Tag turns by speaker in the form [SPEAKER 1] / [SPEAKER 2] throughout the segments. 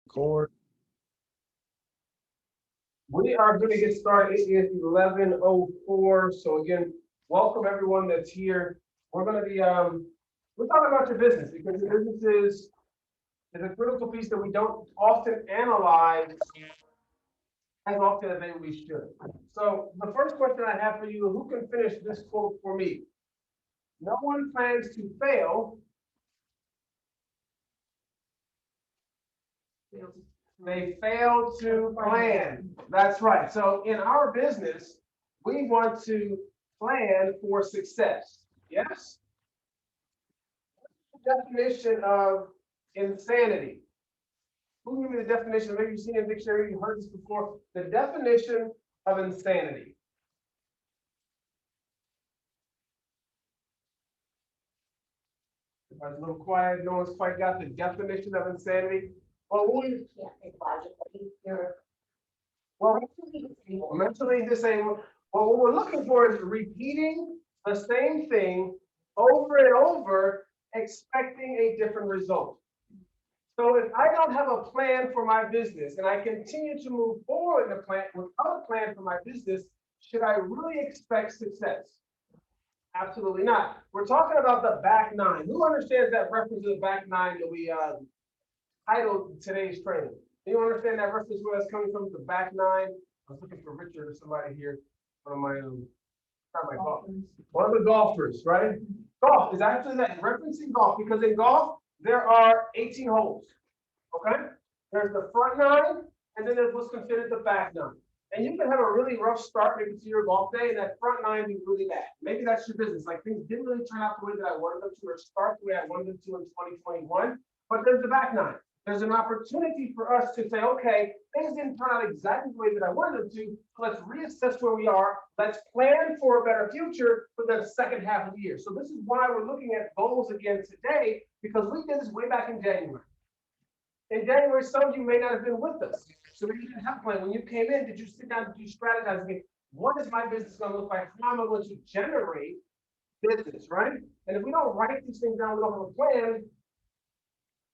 [SPEAKER 1] Record. We are going to get started. It is 11:04. So again, welcome everyone that's here. We're going to be we're talking about your business because your business is a critical piece that we don't often analyze as often as maybe we should. So the first question I have for you: who can finish this quote for me? No one plans to fail. They fail to plan. That's right. So in our business, we want to plan for success. Yes? Definition of insanity. Who gave me the definition? Maybe you've seen it in the dictionary, you heard this before. The definition of insanity. Everybody's a little quiet. No one's quite got the definition of insanity. Well, we
[SPEAKER 2] Can't think logically. You're
[SPEAKER 1] well,
[SPEAKER 2] mentally disabled.
[SPEAKER 1] mentally disabled. Well, what we're looking for is repeating the same thing over and over, expecting a different result. So if I don't have a plan for my business and I continue to move forward in a plan without a plan for my business, should I really expect success? Absolutely not. We're talking about the back nine. Who understands that reference to the back nine that we titled today's training? Do you understand that reference where that's coming from, the back nine? I was looking for Richard or somebody here. One of my not my golf. One of the golfers, right? Golf is actually that referencing golf because in golf there are 18 holes. Okay? There's the front nine, and then there's what's considered the back nine. And you can have a really rough start maybe to your golf day, and that front nine be really bad. Maybe that's your business. Like things didn't really turn out the way that I wanted them to, or start the way I wanted them to in 2021. But there's the back nine. There's an opportunity for us to say, okay, things didn't turn out exactly the way that I wanted them to. So let's reassess where we are. Let's plan for a better future for the second half of the year. So this is why we're looking at goals again today, because we did this way back in January. In January, some of you may not have been with us. So maybe you didn't have a plan. When you came in, did you sit down, did you strategize? Okay, what is my business going to look like? How am I going to generate business, right? And if we don't write these things down, we don't have a plan,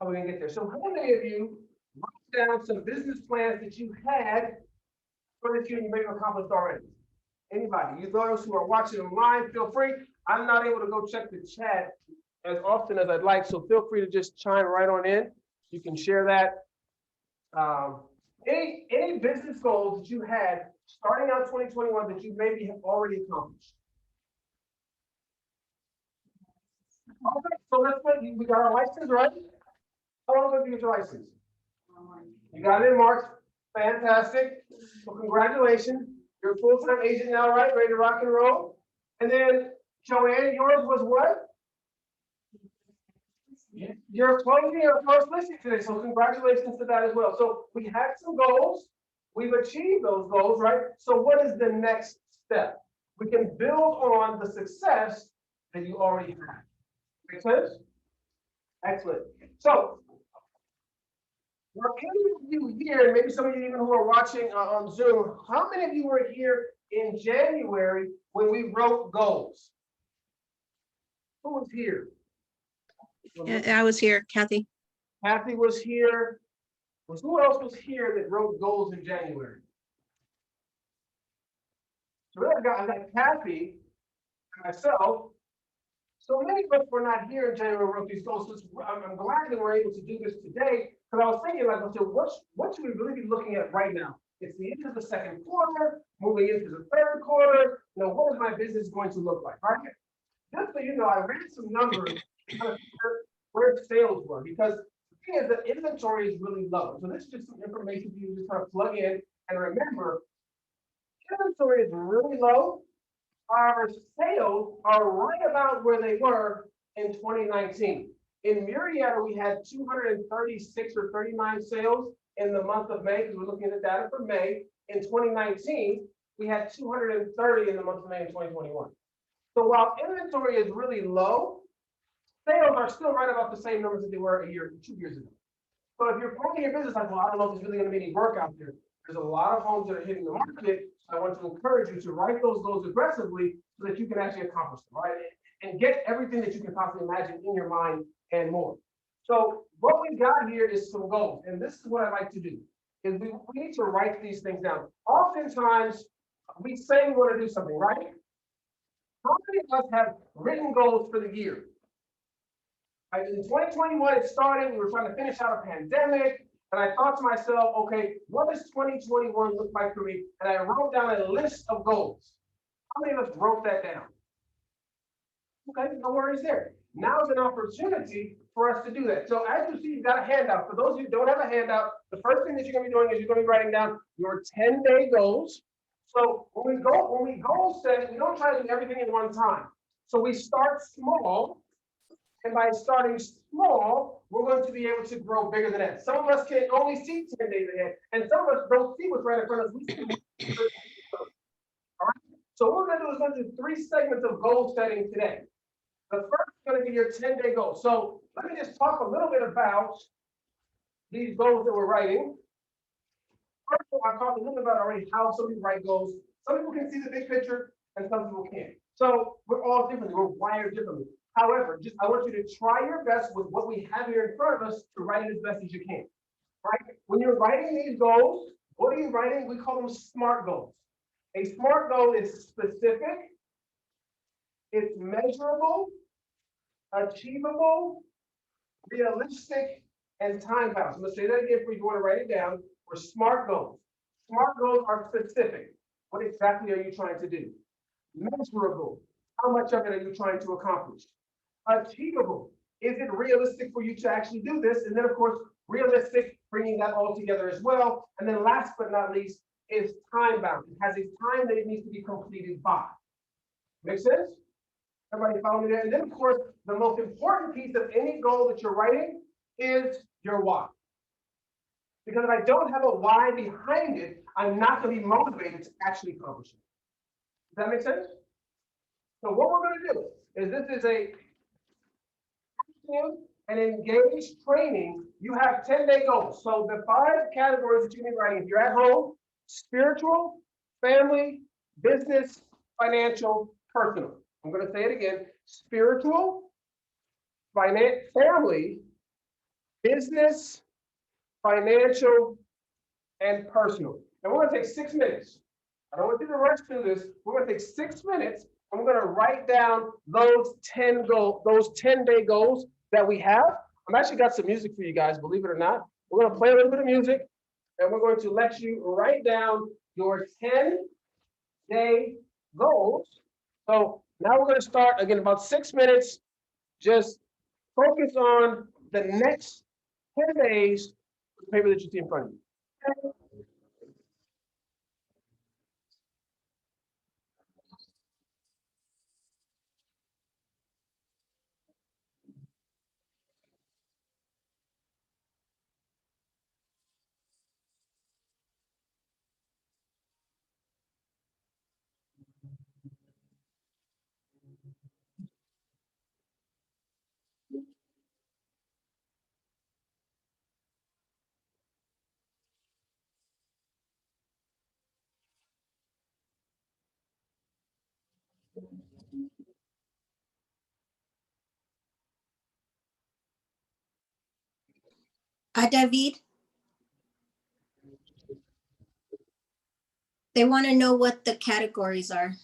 [SPEAKER 1] how are we going to get there? So how many of you wrote down some business plans that you had for this year and you may have accomplished already? Anybody? You those who are watching online, feel free. I'm not able to go check the chat as often as I'd like, so feel free to just chime right on in. You can share that. Any business goals that you had starting out 2021 that you maybe have already accomplished? Okay, so let's put, we got our license, right? How long ago did you get your license? You got it in March. Fantastic. Well, congratulations. You're a full-time agent now, right? Ready to rock and roll. And then, Joanne, yours was what? You're closing your first listing today, so congratulations to that as well. So we had some goals. We've achieved those goals, right? So what is the next step? We can build on the success that you already have. Make sense? Excellent. So, were any of you here, and maybe some of you even who are watching on Zoom, how many of you were here in January when we wrote goals? Who was here?
[SPEAKER 3] I was here, Kathy.
[SPEAKER 1] Kathy was here. Who else was here that wrote goals in January? So I got Kathy and myself. So many of us were not here in January wrote these goals. So I'm glad that we're able to do this today. Because I was thinking, like, so what should we really be looking at right now? It's the end of the second quarter, moving into the third quarter. You know, what is my business going to look like? Right? Just so you know, I ran some numbers where sales were, because the thing is that inventory is really low. So this is just some information for you to just kind of plug in and remember, inventory is really low. Our sales are right about where they were in 2019. In Murrieta, we had 236 or 39 sales in the month of May, because we're looking at the data for May. In 2019, we had 230 in the month of May in 2021. So while inventory is really low, sales are still right about the same numbers that they were a year, 2 years ago. So if you're planning your business, like, well, I don't know if there's really going to be any work out there. There's a lot of homes that are hitting the market. So I want to encourage you to write those goals aggressively so that you can actually accomplish them, right? And get everything that you can possibly imagine in your mind and more. So what we got here is some goals, and this is what I like to do, is we need to write these things down. Oftentimes, we say we want to do something, right? How many of us have written goals for the year? Like in 2021, it started, we were trying to finish out a pandemic, and I thought to myself, okay, what does 2021 look like for me? And I wrote down a list of goals. How many of us wrote that down? Okay, no worries there. Now is an opportunity for us to do that. So as you see, you've got a handout. For those of you who don't have a handout, the first thing that you're going to be doing is you're going to be writing down your 10-day goals. So when we goal set, we don't try to do everything in one time. So we start small, and by starting small, we're going to be able to grow bigger than that. Some of us can only see 10 days ahead, and some of us don't see what's right in front of us. We see all right. So what we're going to do is going to do 3 segments of goal setting today. The first is going to be your 10-day goal. So let me just talk a little bit about these goals that we're writing. First of all, I talked a little bit about already how some people write goals. Some people can see the big picture and some people can't. So we're all different. We're wired differently. However, I want you to try your best with what we have here in front of us to write it as best as you can. Right? When you're writing these goals, what are you writing? We call them SMART goals. A SMART goal is specific, it's measurable, achievable, realistic, and time-bound. So let's say that again for you. You want to write it down. For SMART goals. SMART goals are specific. What exactly are you trying to do? Measurable. How much of it are you trying to accomplish? Achievable. Is it realistic for you to actually do this? And then, of course, realistic, bringing that all together as well. And then last but not least is time-bound. It has a time that it needs to be completed by. Make sense? Everybody follow me there? And then, of course, the most important piece of any goal that you're writing is your why. Because if I don't have a why behind it, I'm not going to be motivated to actually accomplish it. Does that make sense? So what we're going to do is this is a active and engaged training. You have 10-day goals. So the 5 categories that you're going to be writing, if you're at home: spiritual, family, business, financial, personal. I'm going to say it again: spiritual, family, business, financial, and personal. And we're going to take 6 minutes. I don't want you to rush through this. We're going to take 6 minutes, and we're going to write down those 10-day goals that we have. I've actually got some music for you guys, believe it or not. We're going to play a little bit of music, and we're going to let you write down your 10-day goals. So now we're going to start, again, about 6 minutes. Just focus on the next 10 days, the paper that you see in front of you.
[SPEAKER 4] David, they want to know what the categories are.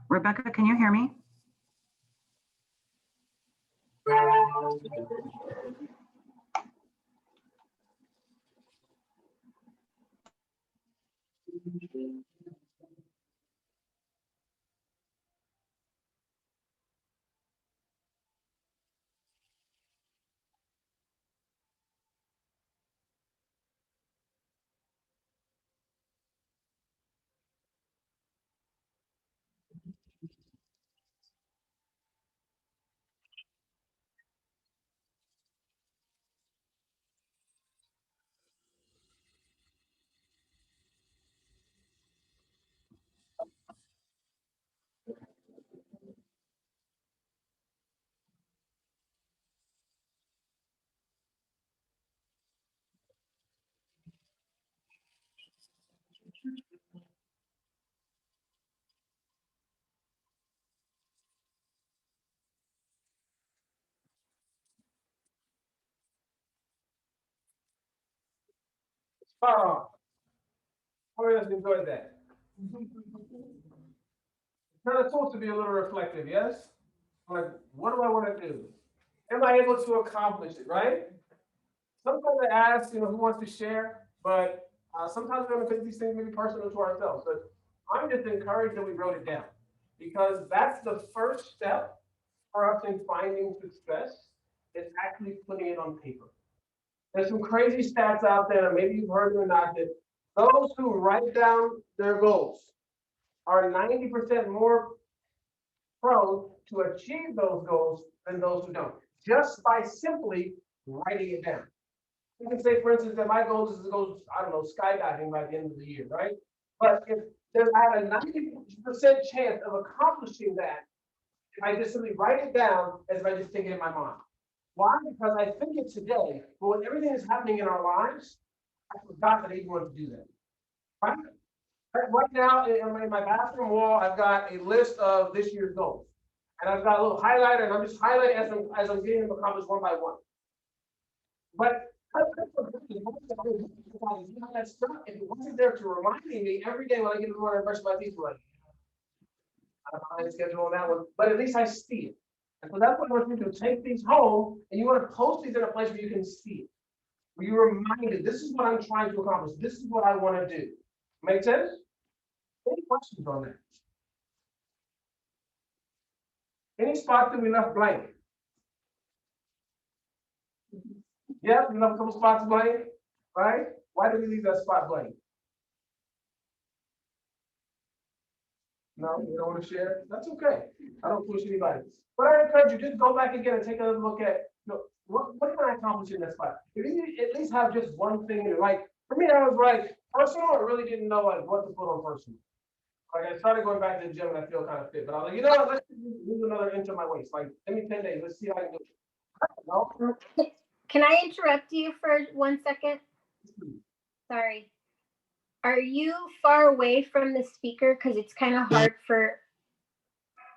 [SPEAKER 5] Rebecca, can you hear me?
[SPEAKER 1] Oh, how many of us enjoyed that? Kind of supposed to be a little reflective, yes? Like, what do I want to do? Am I able to accomplish it, right? Sometimes I ask, who wants to share, but sometimes we're going to take these things maybe personal to ourselves. But I'm just encouraged that we wrote it down because that's the first step for us in finding success is actually putting it on paper. There's some crazy stats out there, maybe you've heard them or not, that those who write down their goals are 90% more prone to achieve those goals than those who don't, just by simply writing it down. You can say, for instance, that my goal is to go, I don't know, skydiving by the end of the year, right? But if I have a 90% chance of accomplishing that, if I just simply write it down as if I just think it in my mind. Why? Because I think it today, but when everything is happening in our lives, I forgot that I even wanted to do that. Right? Right now, in my bathroom wall, I've got a list of this year's goals. And I've got a little highlighter, and I'm just highlighting as I'm getting them accomplished one by one. But that stuff, if it wasn't there to remind me every day when I get in the morning and brush my teeth, like, I don't know how to schedule on that one, but at least I see it. And so that's what I want you to do. Take these home, and you want to post these in a place where you can see it. Where you're reminded, this is what I'm trying to accomplish. This is what I want to do. Make sense? Any questions on that? Any spot that we left blank? Yeah, we left a couple spots blank, right? Why did we leave that spot blank? No, you don't want to share? That's okay. I don't push anybody. But I encourage you, just go back again and take another look at, what can I accomplish in that spot? If you at least have just one thing, like, for me, I was like, personal, I really didn't know like what to put on personal. Like I started going back to the gym and I feel kind of fit, but I was like, you know what, let's lose another inch of my waist. Like, give me 10 days, let's see how I can do it. No?
[SPEAKER 6] Can I interrupt you for 1 second? Sorry. Are you far away from the speaker? Because it's kind of hard for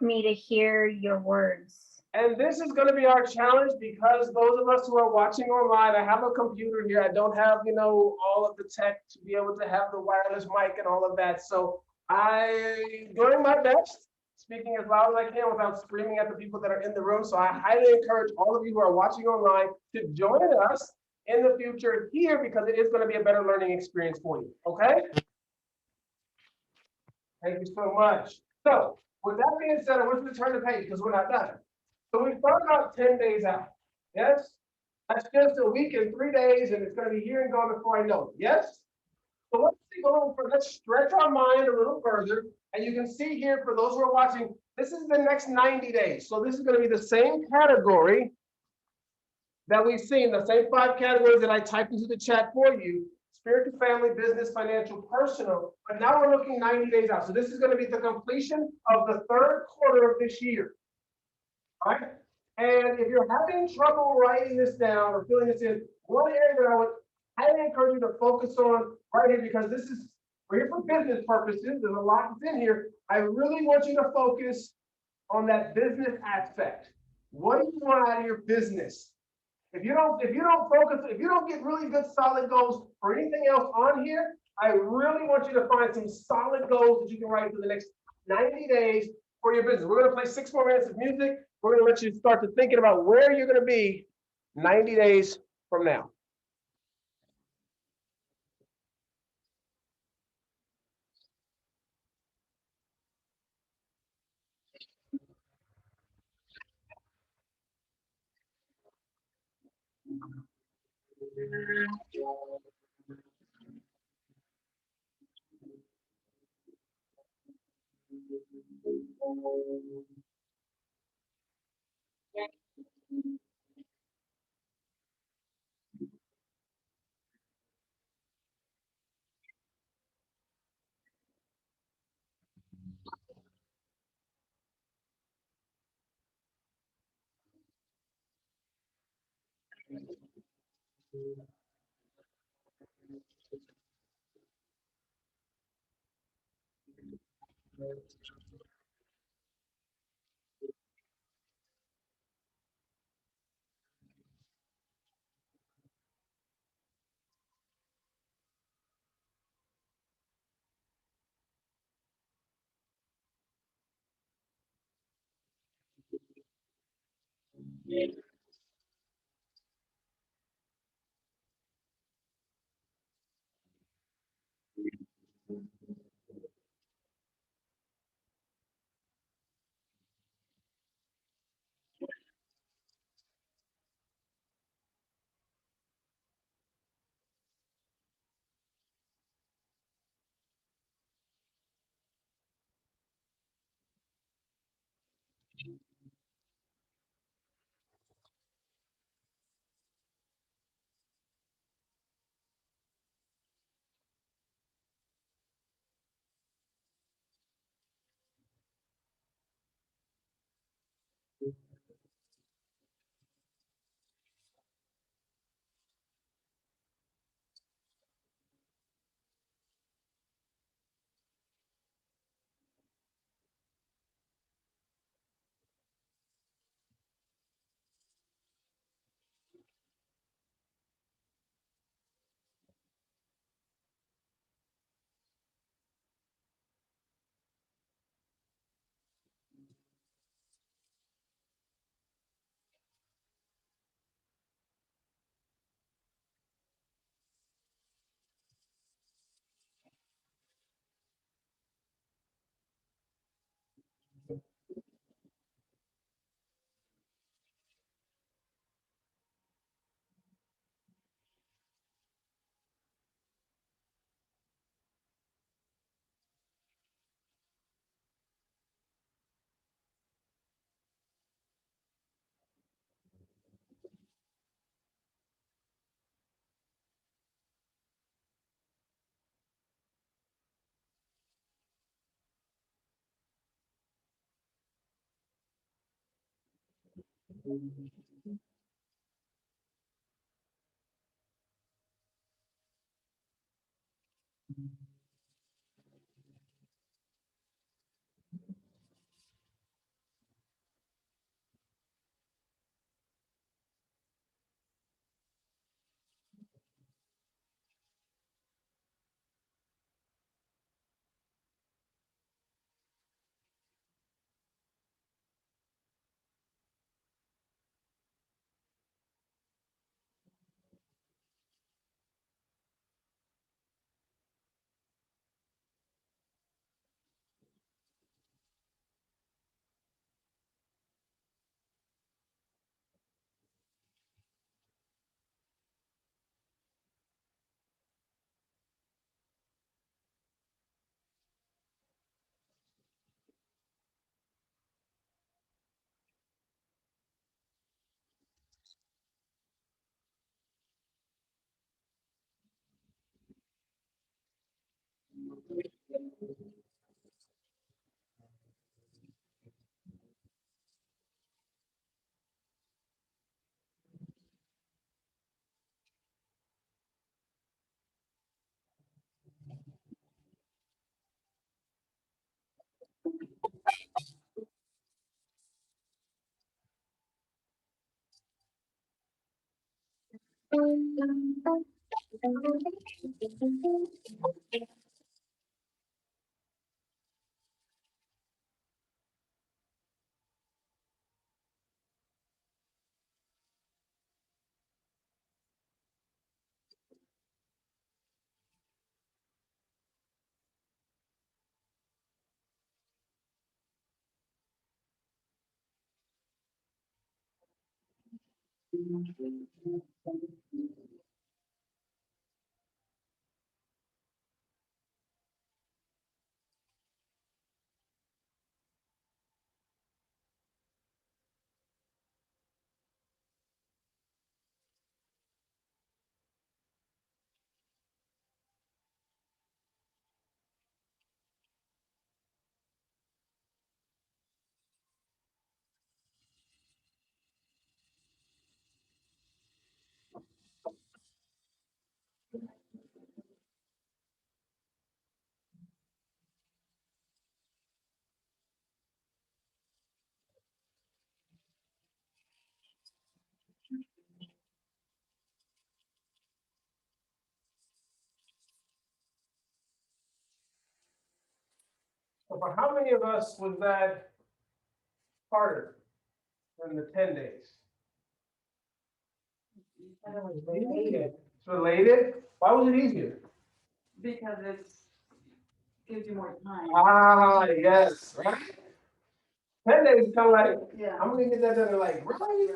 [SPEAKER 6] me to hear your words.
[SPEAKER 1] And this is going to be our challenge because those of us who are watching online, I have a computer here. I don't have, all of the tech to be able to have the wireless mic and all of that. So I'm doing my best, speaking as loud as I can without screaming at the people that are in the room. So I highly encourage all of you who are watching online to join us in the future here because it is going to be a better learning experience for you. Okay? Thank you so much. So with that being said, I want you to turn the page because we're not done. So we start about 10 days out. Yes? That's just a week and 3 days, and it's going to be here and gone before I know it. Yes? So let's stretch our mind a little further. And you can see here, for those who are watching, this is the next 90 days. So this is going to be the same category that we've seen, the same 5 categories that I typed into the chat for you: spiritual, family, business, financial, personal. But now we're looking 90 days out. So this is going to be the completion of the 3rd quarter of this year. All right? And if you're having trouble writing this down or filling this in, one area that I would highly encourage you to focus on right here, because we're here for business purposes. There's a lot that's in here. I really want you to focus on that business aspect. What do you want out of your business? If you don't focus, if you don't get really good solid goals for anything else on here, I really want you to find some solid goals that you can write for the next 90 days for your business. We're going to play 6 more minutes of music. We're going to let you start to thinking about where you're going to be 90 days from now. So for how many of us was that harder than the 10 days? It's related? Why was it easier?
[SPEAKER 5] Because gives you more time.
[SPEAKER 1] Ah, yes, right? 10 days is kind of like,
[SPEAKER 5] Yeah.
[SPEAKER 1] I'm gonna get that done in like, really?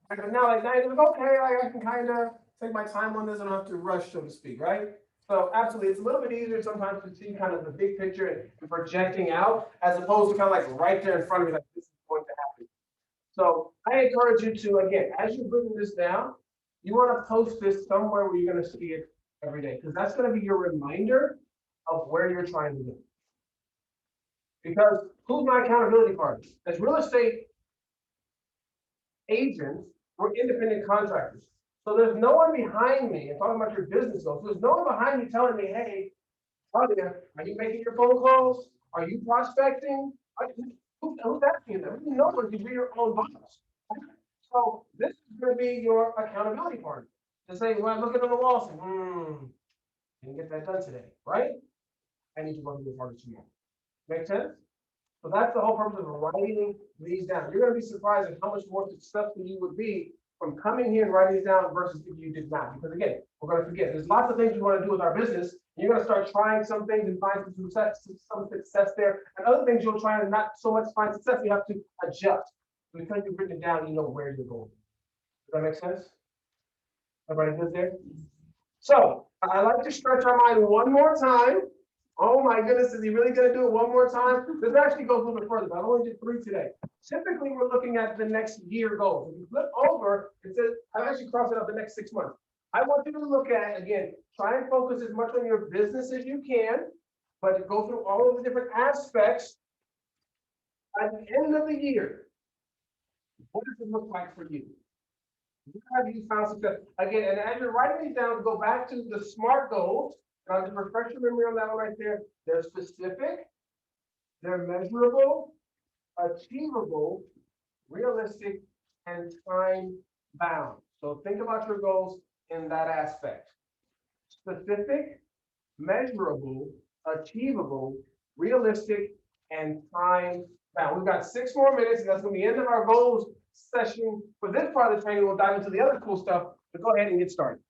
[SPEAKER 1] Like, now like 9 days, okay, like I can kind of take my time on this and I don't have to rush, so to speak, right? So absolutely, it's a little bit easier sometimes to see kind of the big picture and projecting out as opposed to kind of like right there in front of you, like this is going to happen. So I encourage you to, again, as you're bringing this down, you want to post this somewhere where you're going to see it every day, because that's going to be your reminder of where you're trying to go. Because who's my accountability partner? As real estate agents, we're independent contractors. So there's no one behind me, and talking about your business goals, there's no one behind me telling me, hey, Claudia, are you making your phone calls? Are you prospecting? Who's asking them? No one, because you're your own boss. So this is going to be your accountability partner. To say, when I look at on the wall, say, didn't get that done today, right? I need to work a little harder tomorrow. Make sense? So that's the whole purpose of writing these down. You're going to be surprised at how much more successful you would be from coming here and writing these down versus if you did not. Because again, we're going to forget. There's lots of things we want to do with our business. You're going to start trying some things and find some success there. And other things you'll try and not so much find success. You have to adjust. Because you've written it down, you know where you're going. Does that make sense? Everybody good there? So I like to stretch our mind one more time. Oh my goodness, is he really going to do it one more time? This actually goes a little bit further, but I only did 3 today. Typically, we're looking at the next year goals. If you flip over, it says, I've actually crossed it out the next 6 months. I want you to look at, again, try and focus as much on your business as you can, but go through all of the different aspects. At the end of the year, What does it look like for you? Where have you found success? Again, and as you're writing these down, go back to the SMART goals. And I'll just refresh your memory on that one right there. They're specific, they're measurable, achievable, realistic, and time bound. So think about your goals in that aspect. Specific, measurable, achievable, realistic, and time bound. We've got 6 more minutes, and that's going to be the end of our goals session. For this part of the training, we'll dive into the other cool stuff, but go ahead and get started.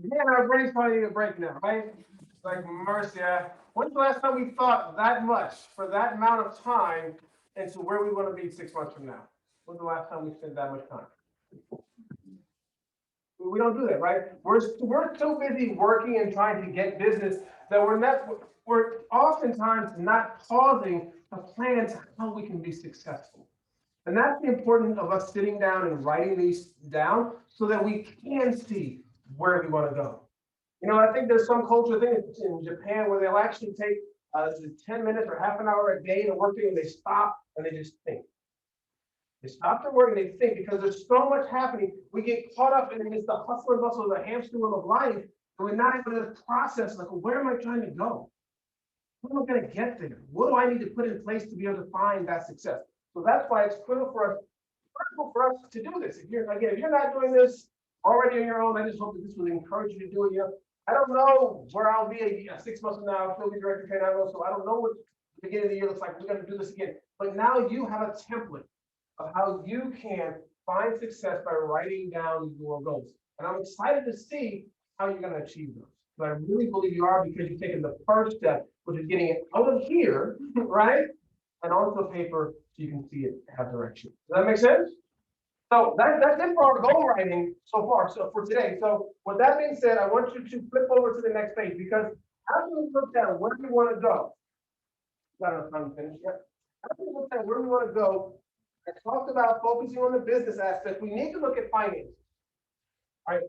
[SPEAKER 1] Man, our brains probably need a break now, right? Like mercy. When's the last time we thought that much for that amount of time into where we want to be 6 months from now? When's the last time we spent that much time? We don't do that, right? We're so busy working and trying to get business that we're oftentimes not pausing to plan to how we can be successful. And that's the importance of us sitting down and writing these down so that we can see where we want to go. You know, I think there's some cultural things in Japan where they'll actually take 10 minutes or half an hour a day to work and they stop and they just think. They stop their work and they think because there's so much happening. We get caught up in this, the hustle and bustle, the hamster wheel of life, and we're not able to process, like, well, where am I trying to go? How am I going to get there? What do I need to put in place to be able to find that success? So that's why it's critical for us to do this. If you're not doing this already on your own, I just hope that this will encourage you to do it. You know, I don't know where I'll be 6 months from now. I'll be director trainer. I don't know, so I don't know what the beginning of the year looks like. We're going to do this again. But now you have a template of how you can find success by writing down your goals. And I'm excited to see how you're going to achieve those. But I really believe you are because you've taken the first step, which is getting it out of here, right? And onto paper so you can see it have direction. Does that make sense? So that's it for our goal writing so far. So for today. So with that being said, I want you to flip over to the next page because after we look at where we want to go, got enough time to finish yet? After we look at where we want to go, I talked about focusing on the business aspect. We need to look at finances. All right.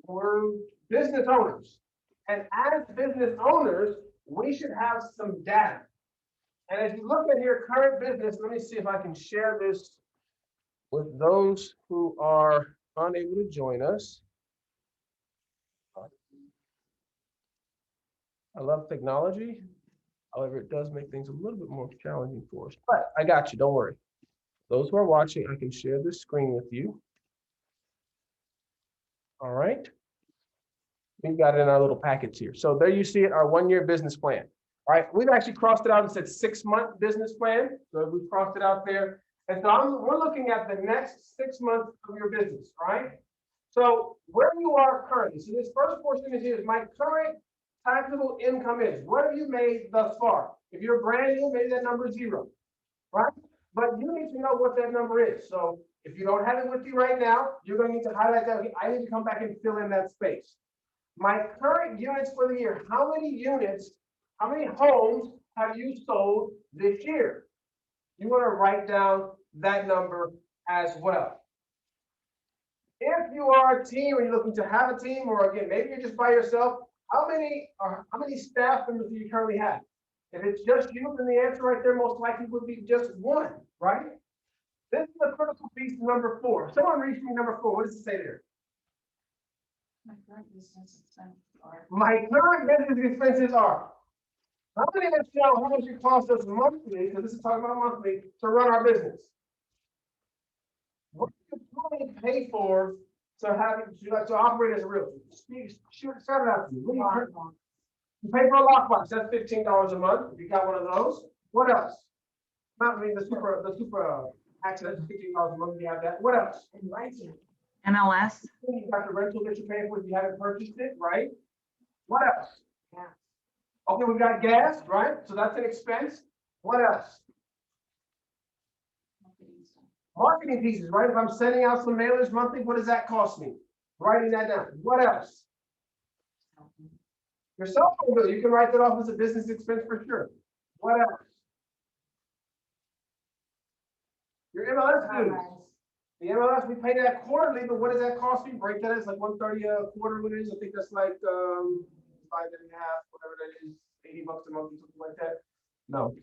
[SPEAKER 1] We're business owners. And as business owners, we should have some data. And as you look at your current business, let me see if I can share this with those who are unable to join us. I love technology. However, it does make things a little bit more challenging for us. But I got you, don't worry. Those who are watching, I can share this screen with you. All right. We've got it in our little packets here. So there you see it, our 1-year business plan. All right, we've actually crossed it out and said 6-month business plan. So we've crossed it out there. And so we're looking at the next 6 months of your business, right? So where you are currently. So this first portion is here is my current taxable income is. What have you made thus far? If you're brand new, maybe that number is 0, right? But you need to know what that number is. So if you don't have it with you right now, you're going to need to highlight that. Okay, I need to come back and fill in that space. My current units for the year, how many units, how many homes have you sold this year? You want to write down that number as well. If you are a team or you're looking to have a team, or again, maybe you're just by yourself, how many staff members do you currently have? If it's just you, then the answer right there most likely would be just 1, right? This is the critical piece, number 4. Someone read me number 4. What does it say there?
[SPEAKER 5] My current business expenses are.
[SPEAKER 1] My current business expenses are. How many of us know how much it costs us monthly, because this is talking about monthly, to run our business? What do you currently pay for to operate as a realtor? Shoot it out to you. You pay for a lockbox, that's $15 a month. If you got one of those. What else? Not, I mean, the super access, $15 a month, you have that. What else?
[SPEAKER 2] In writing.
[SPEAKER 5] MLS,
[SPEAKER 1] You got the rental that you're paying for if you haven't purchased it, right? What else?
[SPEAKER 2] Yeah.
[SPEAKER 1] Okay, we got gas, right? So that's an expense. What else? Marketing pieces, right? If I'm sending out some mailers monthly, what does that cost me? Writing that down. What else? Your cell phone bill, you can write that off as a business expense for sure. What else? Your MLS dues. The MLS, we pay that quarterly, but what does that cost me? Break that, it's like 130 a quarter, what it is, I think that's like 5.5, whatever that is, $80 a month, or something like that. No.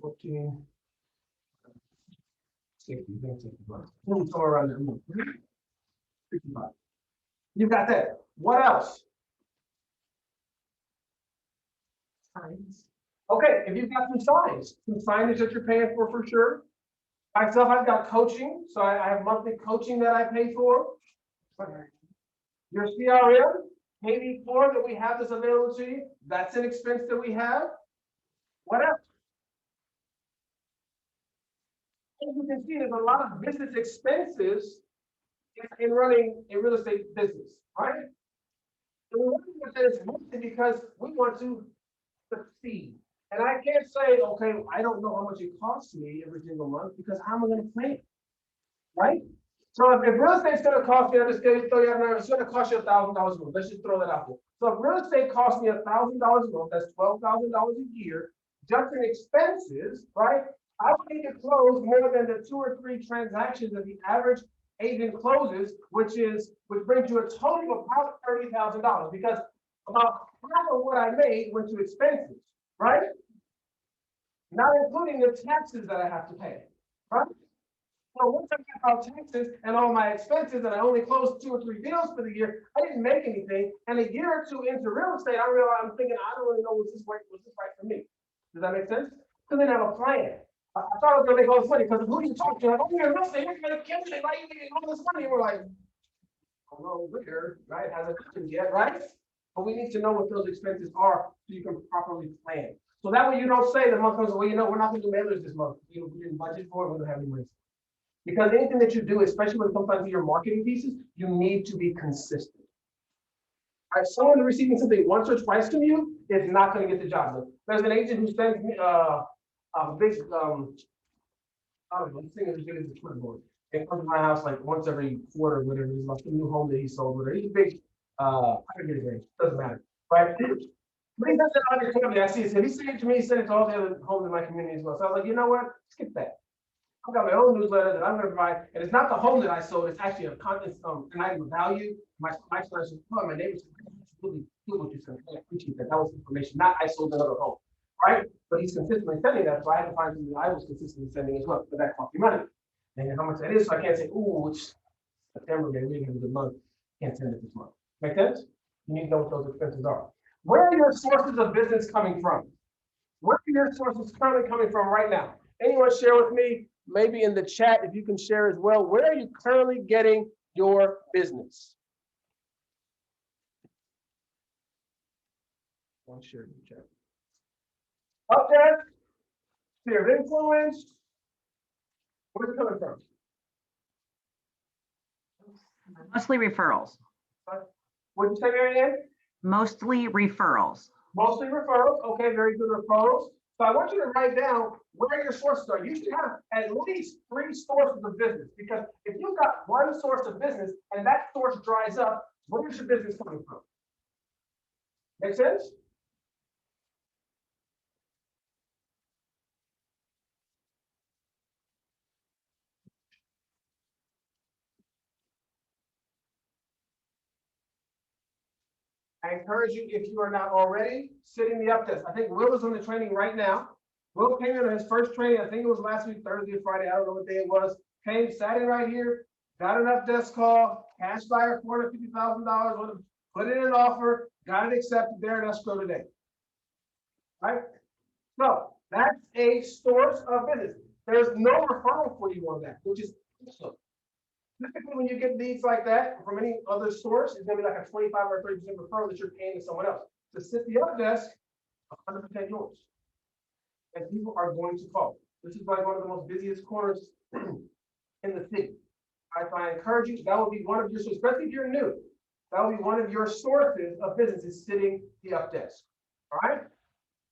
[SPEAKER 1] 14. 60, 65. Somewhere around there. 65. You got that. What else?
[SPEAKER 2] Signs.
[SPEAKER 1] Okay, if you've got some signage that you're paying for sure. Myself, I've got coaching, so I have monthly coaching that I pay for. Your CRM, KV4 that we have that's available to you, that's an expense that we have. What else? As you can see, there's a lot of business expenses in running a real estate business, right? And we're looking at this mostly because we want to succeed. And I can't say, okay, I don't know how much it costs me every single month because how am I going to plan it? Right? So if real estate's going to cost me, I'm just going to throw you out there, it's going to cost you $1,000 a month. Let's just throw that out there. So if real estate costs me $1,000 a month, that's $12,000 a year, just in expenses, right? I would need to close more than the 2 or 3 transactions that the average agent closes, which brings you a total of about $30,000 because about half of what I made went to expenses, right? Not including the taxes that I have to pay, right? So once I get out taxes and all my expenses, and I only closed 2 or 3 deals for the year, I didn't make anything. And a year or two into real estate, I realized I'm thinking, I don't really know what's this right for me. Does that make sense? Because they didn't have a plan. I thought I was gonna make all this money because who do you talk to? Like, oh, you're real estate, you're gonna kill me, why are you making all this money? And we're like, I don't know, where, right? Hasn't happened yet, right? But we need to know what those expenses are so you can properly plan. So that way you don't say the month goes, well, you know, we're not gonna do mailers this month. We didn't budget for it, we don't have any money. Because anything that you do, especially when it comes down to your marketing pieces, you need to be consistent. If someone receiving something once or twice from you is not going to get the job done. There's an agent who sends me a big, I don't know, this thing is as big as a clipboard. It comes to my house like once every quarter, whatever it is, like the new home that he sold, whatever. He's a big, I forget his name, doesn't matter, right? But he does it on your company. I see it. So he sent it to me, he sent it to all the other homes in my community as well. So I was like, you know what? Skip that. I've got my own newsletter that I'm going to provide, and it's not the home that I sold. It's actually a content, an item of value. My neighbors really do what you said. I appreciate that. That was information, not I sold another home, right? But he's consistently sending that, so I had to find something that I was consistently sending as well. But that cost me money, and how much that is, so I can't say, ooh, it's September, maybe we have a good month. Can't send it this month. Make sense? You need to know what those expenses are. Where are your sources of business coming from? Where are your sources currently coming from right now? Anyone share with me? Maybe in the chat, if you can share as well, where are you currently getting your business? One share in the chat. Up there, sphere of influence. Where's it coming from?
[SPEAKER 5] mostly referrals,
[SPEAKER 1] What'd you say, Mary Ann?
[SPEAKER 5] mostly referrals.
[SPEAKER 1] Mostly referrals. Okay, very good referrals. So I want you to write down where your sources are. You should have at least 3 sources of business, because if you've got one source of business and that source dries up, where's your business coming from? Make sense? I encourage you, if you are not already, sit in the up test. I think Will is on the training right now. Will came in on his first training. I think it was last week, Thursday or Friday. I don't know what day it was. Came, sat in right here, got an up desk call, cash buyer, $450,000, put in an offer, got it accepted there in escrow today. Right? So that's a source of business. There's no referral for you on that, which is awesome. Typically, when you get leads like that from any other source, it's gonna be like a 25 or 30% referral that you're paying to someone else. To sit the up desk, 100% yours. and people are going to call. This is like one of the most busiest corners in the city. I encourage you, that will be one of your, especially if you're new, that will be one of your sources of business is sitting the up desk. All right?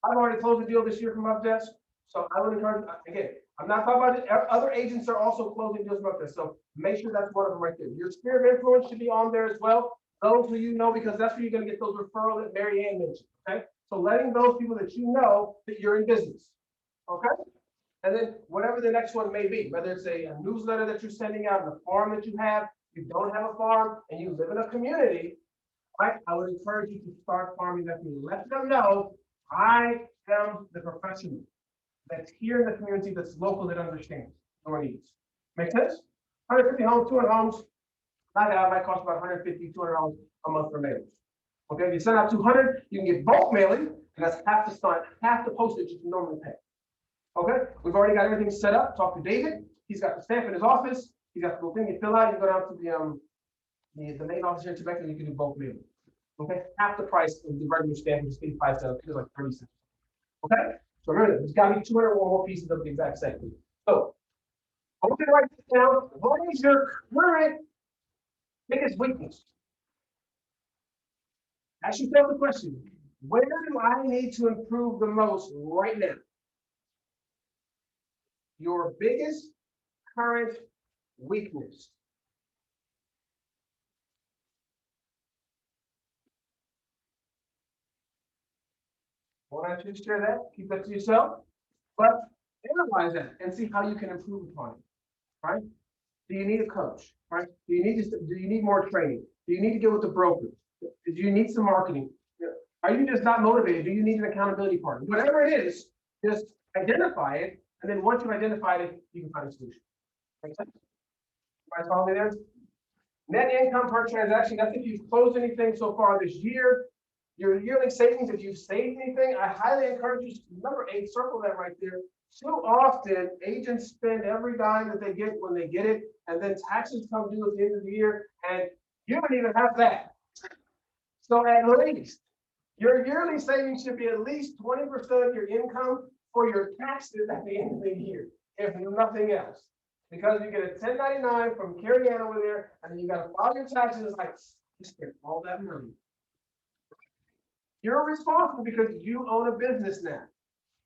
[SPEAKER 1] I've already closed a deal this year from up desk, so I would encourage, again, I'm not talking about it, other agents are also closing deals from up desk, so make sure that's one of them right there. Your sphere of influence should be on there as well. Those who you know, because that's where you're gonna get those referrals that Mary Ann mentioned, okay? So letting those people that you know that you're in business, okay? And then whatever the next one may be, whether it's a newsletter that you're sending out, a farm that you have, you don't have a farm, and you live in a community, right? I would encourage you to start farming that community. Let them know I am the professional that's here in the community that's local that understands your needs. Make sense? 150 homes, 200 homes, might cost about $150, $200 a month for mailers. Okay, if you send out 200, you can get bulk mailing, and that's half the postage you can normally pay. Okay, we've already got everything set up. Talk to David. He's got the stamp in his office. He's got the little thing you fill out. You go down to the main office here in Temecula, and you can do bulk mailing. Okay, half the price of the regular stamp is 85 cents. It's like 30 cents. Okay, so remember, there's got to be 200 or more pieces of the exact same. So, I want you to write this down. What is your current biggest weakness? Ask yourself the question: where do I need to improve the most right now? Your biggest current weakness. Why don't you share that? Keep that to yourself, but analyze that and see how you can improve upon it. Right? Do you need a coach? Right? Do you need more training? Do you need to get with the brokers? Do you need some marketing? Are you just not motivated? Do you need an accountability partner? Whatever it is, just identify it, and then once you've identified it, you can find a solution. Make sense? Am I following me there? Net income per transaction, that's if you've closed anything so far this year. Your yearly savings, if you've saved anything, I highly encourage you, number 8, circle that right there. Too often, agents spend every dime that they get when they get it, and then taxes come due at the end of the year, and you don't even have that. So at least, your yearly savings should be at least 20% of your income for your taxes at the end of the year, if nothing else. Because you get a 1099 from Carrie Ann over there, and then you got to file your taxes. It's like, you spent all that money. You're responsible because you own a business now.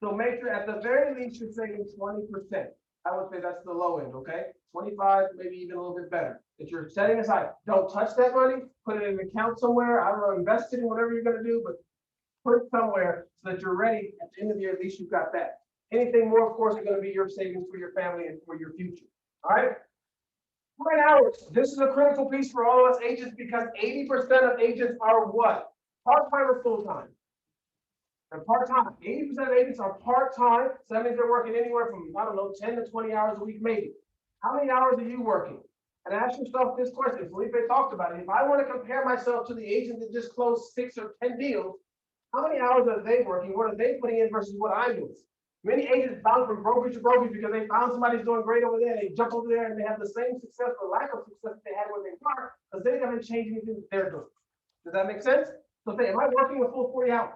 [SPEAKER 1] So make sure at the very least you're saving 20%. I would say that's the low end, okay? 25, maybe even a little bit better. If you're setting aside, don't touch that money, put it in an account somewhere. I don't know, invest it in whatever you're going to do, but put it somewhere so that you're ready at the end of the year. At least you've got that. Anything more, of course, is going to be your savings for your family and for your future. All right. 9 hours. This is a critical piece for all of us agents because 80% of agents are what? Part-time or full-time? They're part-time. 80% of agents are part-time. So that means they're working anywhere from, I don't know, 10 to 20 hours a week, maybe. How many hours are you working? And ask yourself this question. Felipe talked about it. If I want to compare myself to the agent that just closed 6 or 10 deals, how many hours are they working? What are they putting in versus what I'm doing? Many agents bounce from brokerage to brokerage because they found somebody's doing great over there. They jump over there and they have the same success or lack of success that they had when they were because they haven't changed anything that they're doing. Does that make sense? So say, am I working a full 40 hours?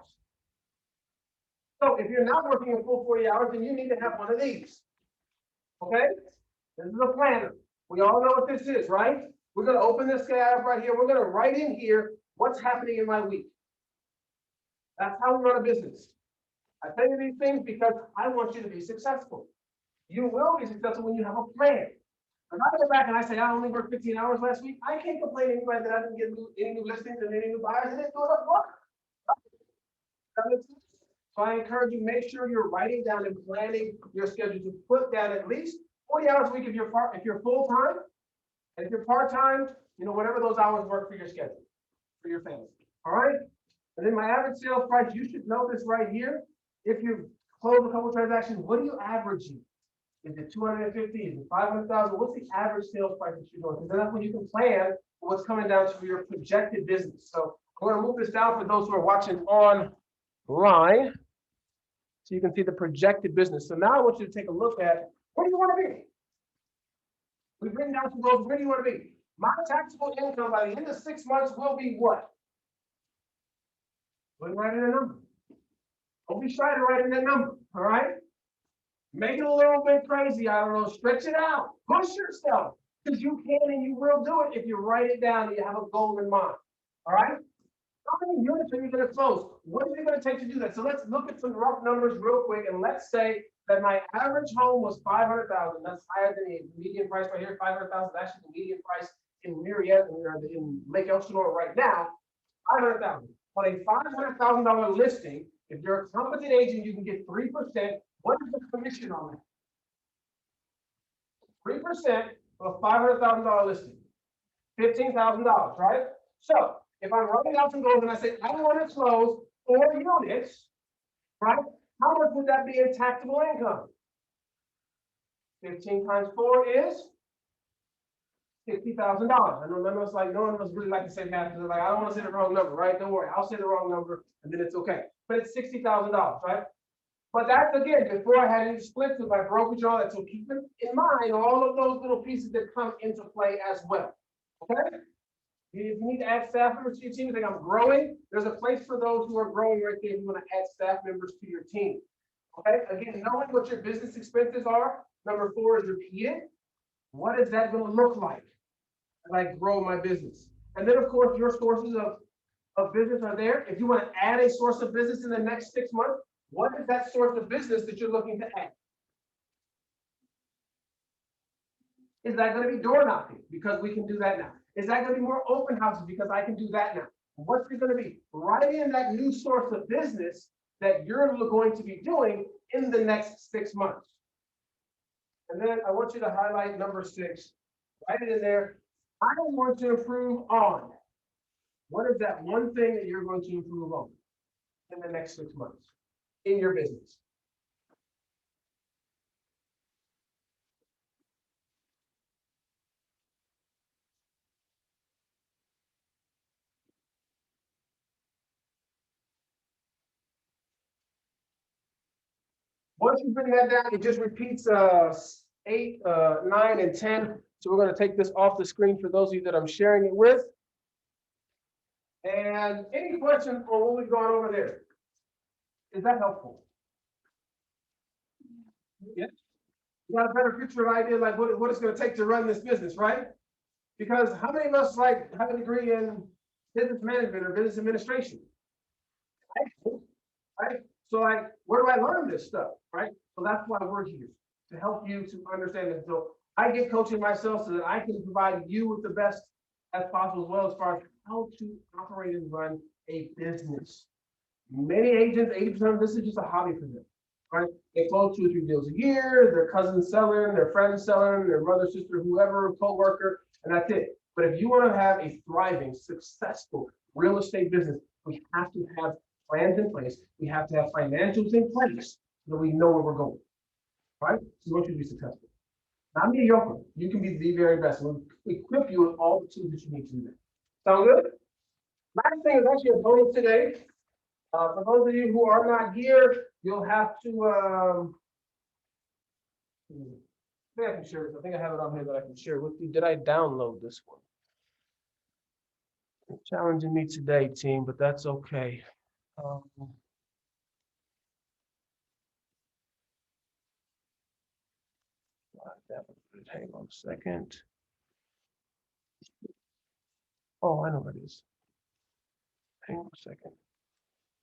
[SPEAKER 1] So if you're not working a full 40 hours, then you need to have one of these. Okay? This is a planner. We all know what this is, right? We're going to open this guy up right here. We're going to write in here what's happening in my week. That's how we run a business. I tell you these things because I want you to be successful. You will be successful when you have a plan. If I go back and I say I only worked 15 hours last week, I can't complain to anybody that I didn't get any new listings and any new buyers. I didn't do enough work. That makes sense? So I encourage you, make sure you're writing down and planning your schedule to put down at least 40 hours a week if you're full-time. And if you're part-time, whatever those hours work for your schedule, for your family. All right? And then my average sales price, you should know this right here. If you close a couple transactions, what are you averaging? Is it 250? Is it 500,000? What's the average sales price that you're doing? Because then that's when you can plan what's coming down to your projected business. So I'm going to move this down for those who are watching online, so you can see the projected business. So now I want you to take a look at where do you want to be? We've written down some goals. Where do you want to be? My taxable income by the end of 6 months will be what? We'll write in a number. Don't be shy to write in that number, all right? Make it a little bit crazy. I don't know. Stretch it out. Push yourself. Because you can and you will do it if you write it down and you have a goal in mind. All right? How many units are you going to close? What is it going to take to do that? So let's look at some rough numbers real quick. And let's say that my average home was 500,000. That's higher than the median price right here. 500,000 is actually the median price in Marietta, in Lake Elsinore right now. 500,000. On a $500,000 listing, if you're a competent agent, you can get 3%. What is the commission on that? 3% of a $500,000 listing. $15,000, right? So if I'm writing out some goals and I say, I want to close 4 units, right? How much would that be in taxable income? 15 times 4 is $60,000. I know none of us really like to say math because they're like, I don't want to say the wrong number, right? Don't worry, I'll say the wrong number and then it's okay. But it's $60,000, right? But that's again before I had any splits with my brokerage and all that. So keep in mind all of those little pieces that come into play as well. Okay? If you need to add staff members to your team, you think I'm growing, there's a place for those who are growing right there if you want to add staff members to your team. Okay, again, knowing what your business expenses are. Number 4 is repeated. What is that going to look like as I grow my business? And then, of course, your sources of business are there. If you want to add a source of business in the next 6 months, what is that source of business that you're looking to add? Is that going to be door knocking? Because we can do that now. Is that going to be more open houses? Because I can do that now. What's it going to be? Write in that new source of business that you're going to be doing in the next 6 months. And then I want you to highlight number 6. Write it in there. I want to improve on. What is that one thing that you're going to improve on in the next 6 months in your business? Once you bring that down, it just repeats 8, 9, and 10. So we're going to take this off the screen for those of you that I'm sharing it with. And any questions on what we've gone over there? Is that helpful? Yeah. You got a better picture of idea like what it's going to take to run this business, right? Because how many of us like have a degree in business management or business administration? Right? So like, where do I learn this stuff, right? So that's why we're here, to help you to understand it. So I get coaching myself so that I can provide you with the best as possible, as well as far as how to operate and run a business. Many agents, 80% of this is just a hobby for them, right? They close 2 or 3 deals a year, their cousin's selling, their friend's selling, their brother, sister, whoever, co-worker, and that's it. But if you want to have a thriving, successful real estate business, we have to have plans in place. We have to have financials in place so that we know where we're going, right? So we want you to be successful. Not mediocre. You can be the very best. We'll equip you with all the tools that you need to do that. Sound good? Last thing is actually a bonus today. For those of you who are not here, you'll have to, I can share this. I think I have it on here that I can share with you. Did I download this one? It's challenging me today, team, but that's okay. Hang on a second. Oh, I know what it is. Hang on a second.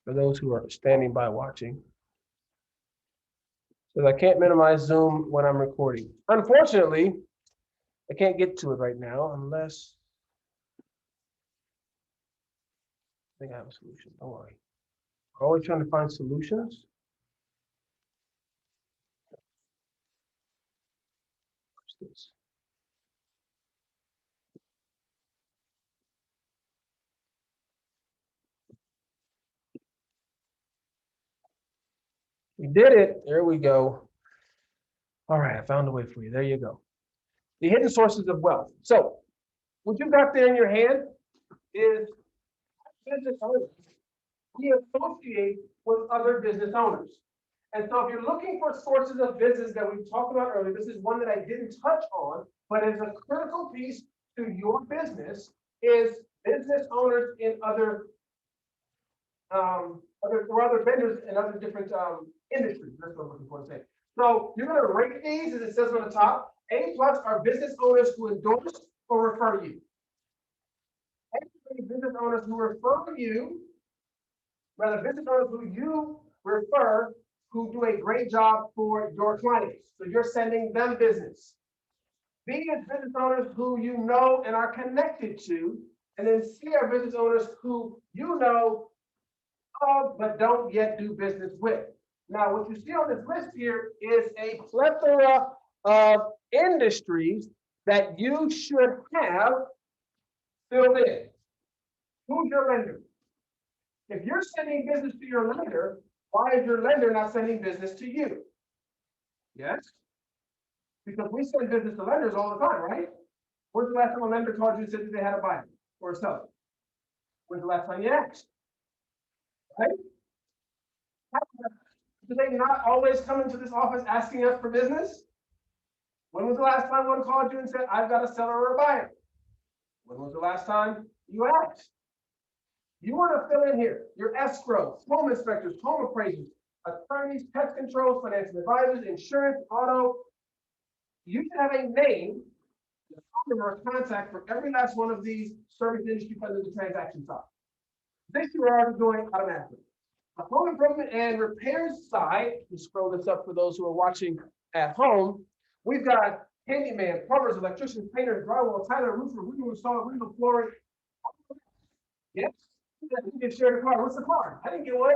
[SPEAKER 1] For those who are standing by watching. So I can't minimize Zoom when I'm recording. Unfortunately, I can't get to it right now unless I think I have a solution. Don't worry. We're always trying to find solutions. Watch this. We did it. There we go. All right, I found a way for you. There you go. The hidden sources of wealth. So what you've got there in your hand is business owners. We associate with other business owners. And so if you're looking for sources of business that we talked about earlier, this is one that I didn't touch on, but is a critical piece to your business, is business owners in other vendors in other different industries. That's what I'm looking for to say. So you're gonna rate these, as it says on the top. A+ are business owners who endorse or refer you. Business owners who refer you, rather business owners who you refer, who do a great job for your clients. So you're sending them business. B is business owners who you know and are connected to. And then C are business owners who you know of but don't yet do business with. Now, what you see on this list here is a plethora of industries that you should have filled in. Who's your lender? If you're sending business to your lender, why is your lender not sending business to you? Yes? Because we send business to lenders all the time, right? When's the last time a lender called you and said that they had a buyer or a seller? When's the last time you asked? Right? Do they not always come into this office asking us for business? When was the last time one called you and said, I've got a seller or a buyer? When was the last time you asked? You want to fill in here your escrow, home inspectors, home appraisers, attorneys, pest controls, financial advisors, insurance, auto. You should have a name, a phone number, or contact for every last one of these service industry under the transaction side. This you are already doing automatically. The home improvement and repairs side, you scroll this up for those who are watching at home. We've got handyman, plumbers, electricians, painters, drywall, tiler, roofer, window installer, window flooring. Yes, you can share the card. What's the card? I didn't get one.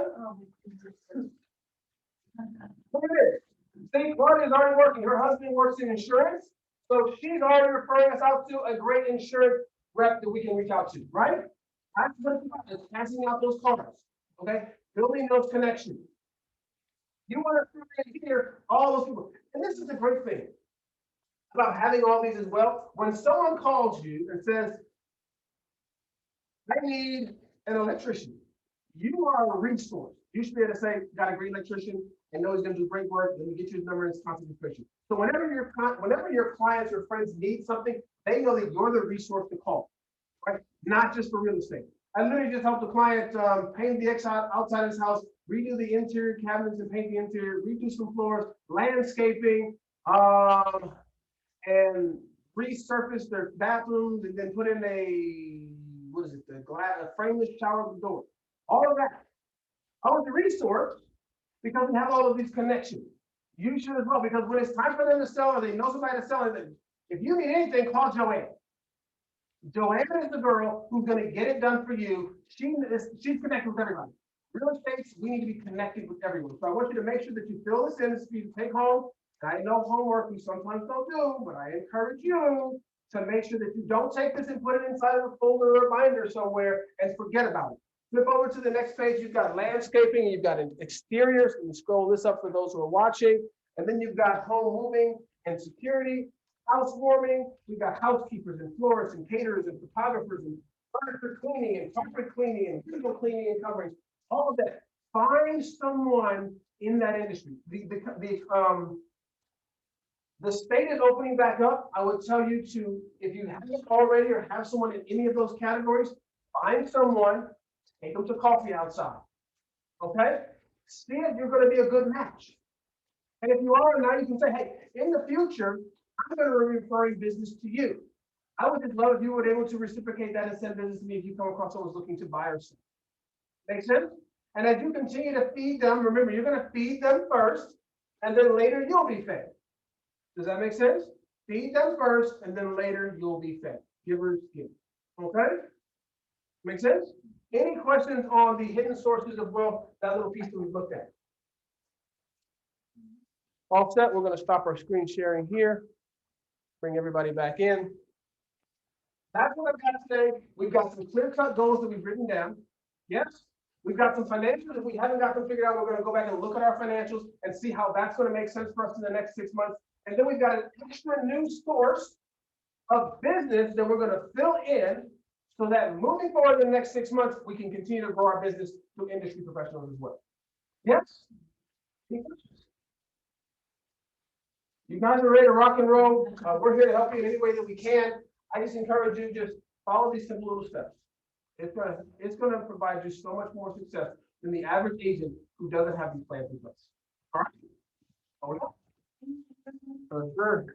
[SPEAKER 1] Look at this. See, Claudia is already working. Her husband works in insurance, so she's already referring us out to a great insurance rep that we can reach out to, right? That's what it's about, is passing out those cards, okay? Building those connections. You want to hear all those people. And this is the great thing about having all these as well. When someone calls you and says, I need an electrician, you are a resource. You should be able to say, got a great electrician and know he's going to do great work. Let me get you his number and his contact information. So whenever your clients or friends need something, they know that you're the resource to call, right? Not just for real estate. I literally just helped a client paint the outside of his house, redo the interior cabinets and paint the interior, redo some floors, landscaping, and resurface their bathrooms, and then put in the frameless shower door. All of that. I was a resource because we have all of these connections. You should as well, because when it's time for them to sell or they know somebody to sell it, if you need anything, call Joanne. Joanne is the girl who's going to get it done for you. She's connected with everybody. Real estate, we need to be connected with everyone. So I want you to make sure that you fill this in for you to take home. I know homework we sometimes don't do, but I encourage you to make sure that you don't take this and put it inside of a folder or a binder somewhere and forget about it. Flip over to the next page. You've got landscaping, you've got exteriors, and you scroll this up for those who are watching. And then you've got home moving and security, housewarming. We've got housekeepers and florists and caterers and photographers and furniture cleaning and carpet cleaning and vehicle cleaning and covering. All of that. Find someone in that industry. The state is opening back up. I would tell you to, if you haven't already or have someone in any of those categories, find someone, take them to coffee outside. Okay? See if you're going to be a good match. And if you are, now you can say, hey, in the future, I'm going to be referring business to you. I would just love if you were able to reciprocate that and send business to me if you come across someone who's looking to buy or sell. Make sense? And as you continue to feed them, remember, you're going to feed them first, and then later you'll be fed. Does that make sense? Feed them first, and then later you'll be fed. Givers give. Okay? Make sense? Any questions on the hidden sources of wealth, that little piece that we looked at? All set. We're going to stop our screen sharing here. Bring everybody back in. That's what I've got today. We've got some clear-cut goals that we've written down. Yes? We've got some financials. If we haven't got them figured out, we're going to go back and look at our financials and see how that's going to make sense for us in the next 6 months. And then we've got an extra new source of business that we're going to fill in so that moving forward in the next 6 months, we can continue to grow our business through industry professionals as well. Yes? Any questions? You guys are ready to rock and roll. We're here to help you in any way that we can. I just encourage you, just follow these simple little steps. It's gonna provide you so much more success than the average agent who doesn't have these plans in place. All right? For sure.